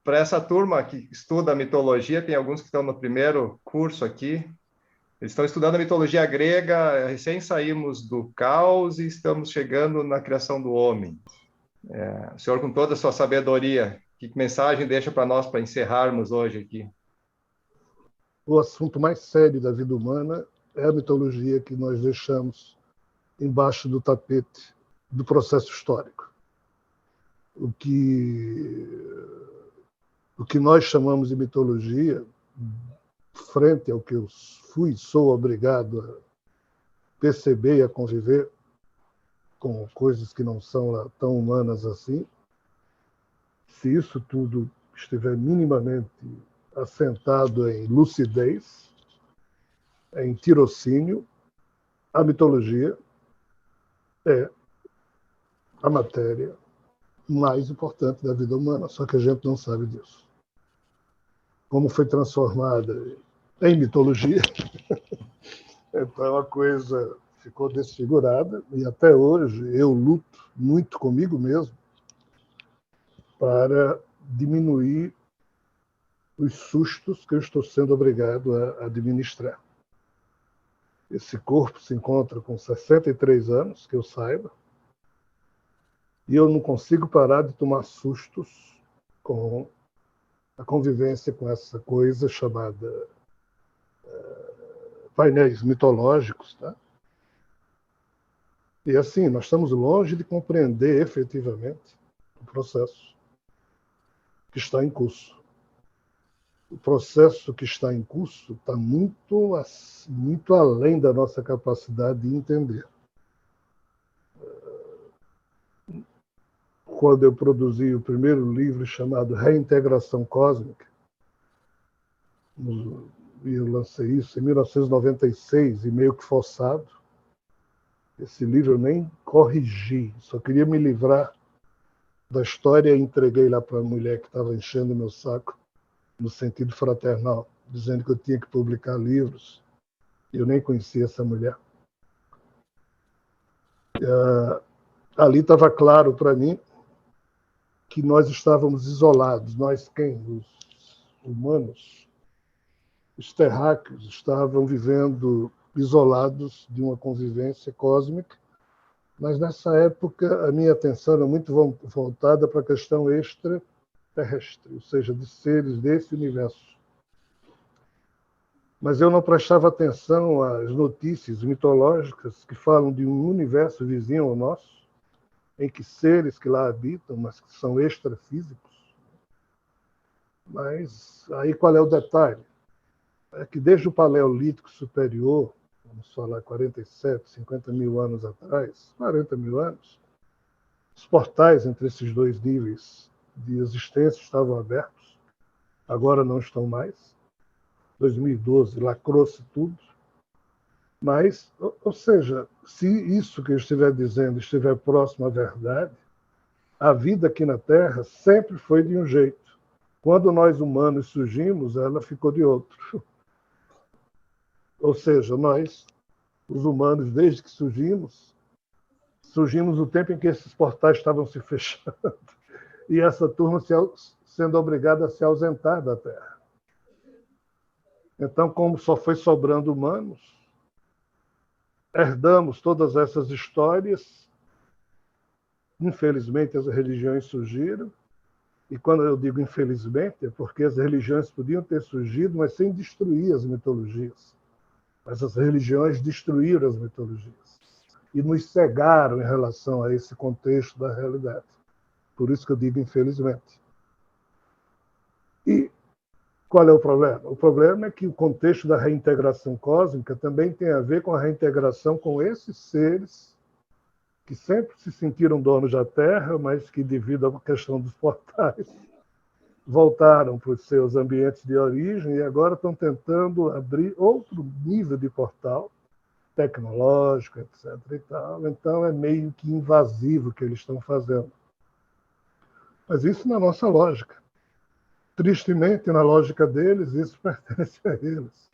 para essa turma que estuda a mitologia, tem alguns que estão no primeiro curso aqui. Eles estão estudando a mitologia grega, recém saímos do caos e estamos chegando na criação do homem. O senhor, com toda a sua sabedoria, que mensagem deixa para nós para encerrarmos hoje aqui? O assunto mais sério da vida humana é a mitologia que nós deixamos embaixo do tapete do processo histórico. O que nós chamamos de mitologia, frente ao que eu sou obrigado a perceber e a conviver com coisas que não são lá tão humanas assim, se isso tudo estiver minimamente assentado em lucidez, em tirocínio, a mitologia é a matéria mais importante da vida humana, só que a gente não sabe disso. Como foi transformada em mitologia, então a coisa ficou desfigurada e até hoje eu luto muito comigo mesmo para diminuir os sustos que eu estou sendo obrigado a administrar. Esse corpo se encontra com 63 anos, que eu saiba, e eu não consigo parar de tomar sustos com a convivência com essa coisa chamada painéis mitológicos, tá? E assim, nós estamos longe de compreender efetivamente o processo que está em curso. O processo que está em curso está muito além da nossa capacidade de entender. Quando eu produzi o primeiro livro chamado Reintegração Cósmica, e eu lancei isso em 1996, e meio que forçado, esse livro eu nem corrigi, só queria me livrar da história e entreguei lá para a mulher que estava enchendo meu saco, no sentido fraternal, dizendo que eu tinha que publicar livros. Eu nem conhecia essa mulher. Ali estava claro para mim que nós estávamos isolados. Nós quem? Os humanos, os terráqueos, estavam vivendo isolados de uma convivência cósmica, mas nessa época a minha atenção era muito voltada para a questão extraterrestre, ou seja, de seres desse universo. Mas eu não prestava atenção às notícias mitológicas que falam de um universo vizinho ao nosso, em que seres que lá habitam, mas que são extrafísicos. Mas aí qual é o detalhe? É que desde o Paleolítico Superior, vamos falar 47, 50 mil anos atrás, 40 mil anos, os portais entre esses dois níveis de existência estavam abertos, agora não estão mais. 2012 lacrou-se tudo. Mas, ou seja, se isso que eu estiver dizendo estiver próximo à verdade, a vida aqui na Terra sempre foi de um jeito. Quando nós humanos surgimos, ela ficou de outro. Ou seja, nós, os humanos, desde que surgimos no tempo em que esses portais estavam se fechando e essa turma sendo obrigada a se ausentar da Terra. Então, como só foi sobrando humanos, herdamos todas essas histórias. Infelizmente, as religiões surgiram. E quando eu digo infelizmente, é porque as religiões podiam ter surgido, mas sem destruir as mitologias. Mas as religiões destruíram as mitologias e nos cegaram em relação a esse contexto da realidade. Por isso que eu digo infelizmente. E qual é o problema? O problema é que o contexto da reintegração cósmica também tem a ver com a reintegração com esses seres que sempre se sentiram donos da Terra, mas que, devido à questão dos portais, voltaram para os seus ambientes de origem e agora estão tentando abrir outro nível de portal tecnológico, etc. E tal. Então, é meio que invasivo o que eles estão fazendo. Mas isso não é nossa lógica. Tristemente, na lógica deles, isso pertence a eles.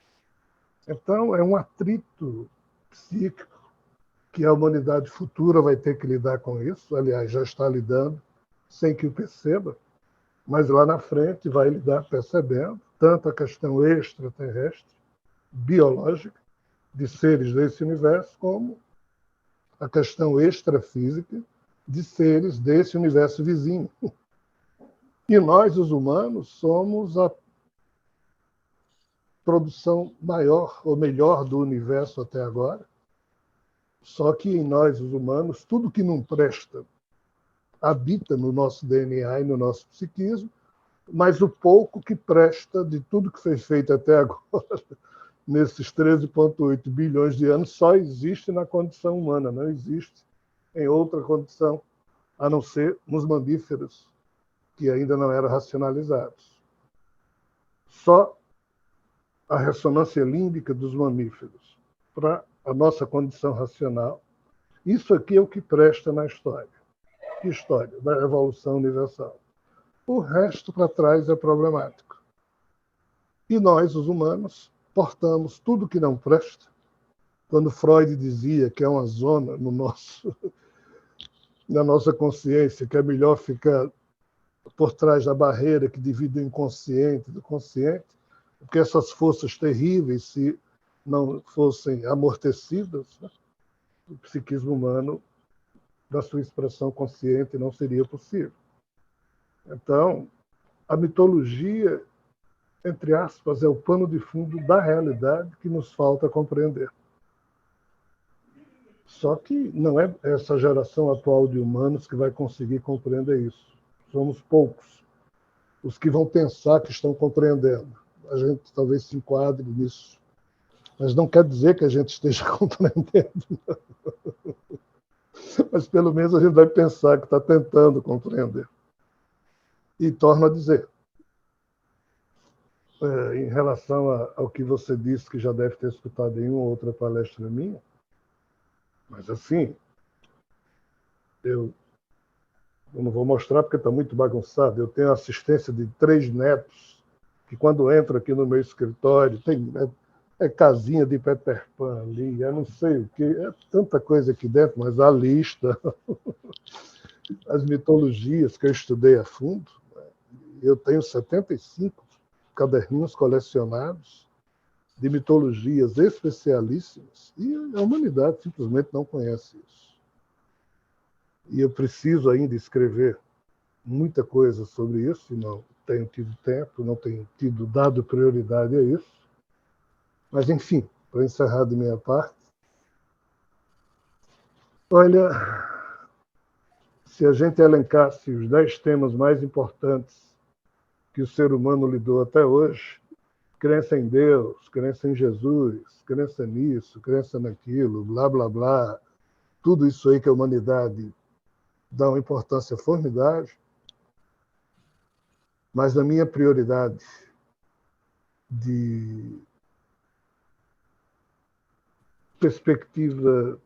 Então, é um atrito psíquico que a humanidade futura vai ter que lidar com isso. Aliás, já está lidando, sem que o perceba. Mas lá na frente vai lidar percebendo tanto a questão extraterrestre, biológica, de seres desse universo, como a questão extrafísica de seres desse universo vizinho. E nós, os humanos, somos a produção maior ou melhor do universo até agora. Só que em nós, os humanos, tudo que não presta habita no nosso DNA e no nosso psiquismo, mas o pouco que presta de tudo que foi feito até agora, nesses 13,8 bilhões de anos, só existe na condição humana, não existe em outra condição, a não ser nos mamíferos, que ainda não eram racionalizados. Só a ressonância límbica dos mamíferos para a nossa condição racional. Isso aqui é o que presta na história. Que história? Da evolução universal. O resto para trás é problemático. E nós, os humanos, portamos tudo que não presta. Quando Freud dizia que é uma zona na nossa consciência, que é melhor ficar por trás da barreira que divide o inconsciente do consciente, porque essas forças terríveis, se não fossem amortecidas, né, o psiquismo humano, na sua expressão consciente, não seria possível. Então, a mitologia, entre aspas, é o pano de fundo da realidade que nos falta compreender. Só que não é essa geração atual de humanos que vai conseguir compreender isso. Somos poucos os que vão pensar que estão compreendendo. A gente talvez se enquadre nisso. Mas não quer dizer que a gente esteja compreendendo. Mas pelo menos a gente vai pensar que está tentando compreender. E torno a dizer, em relação ao que você disse, que já deve ter escutado em uma ou outra palestra minha, mas assim, eu não vou mostrar porque está muito bagunçado. Eu tenho assistência de 3 netos que, quando entram aqui no meu escritório, tem casinha de Peter Pan ali, eu não sei o que, é tanta coisa aqui dentro, mas a lista, as mitologias que eu estudei a fundo, eu tenho 75 caderninhos colecionados de mitologias especialíssimas e a humanidade simplesmente não conhece isso. E eu preciso ainda escrever muita coisa sobre isso, e não tenho tido tempo, não tenho tido dado prioridade a isso. Mas, enfim, para encerrar de minha parte, olha, se a gente elencasse os 10 temas mais importantes que o ser humano lidou até hoje, crença em Deus, crença em Jesus, crença nisso, crença naquilo, blá, blá, blá, tudo isso aí que a humanidade dá uma importância formidável, mas na minha prioridade de perspectiva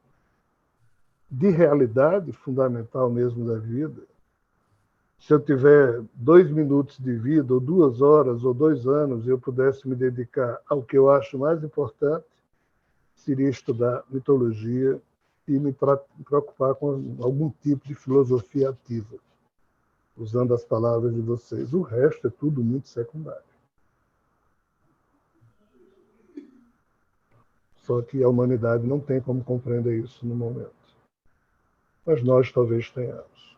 de realidade fundamental mesmo da vida, se eu tiver 2 minutos de vida, ou 2 horas, ou 2 anos, e eu pudesse me dedicar ao que eu acho mais importante, seria estudar mitologia e me preocupar com algum tipo de filosofia ativa, usando as palavras de vocês. O resto é tudo muito secundário. Só que a humanidade não tem como compreender isso no momento. Mas nós talvez tenhamos.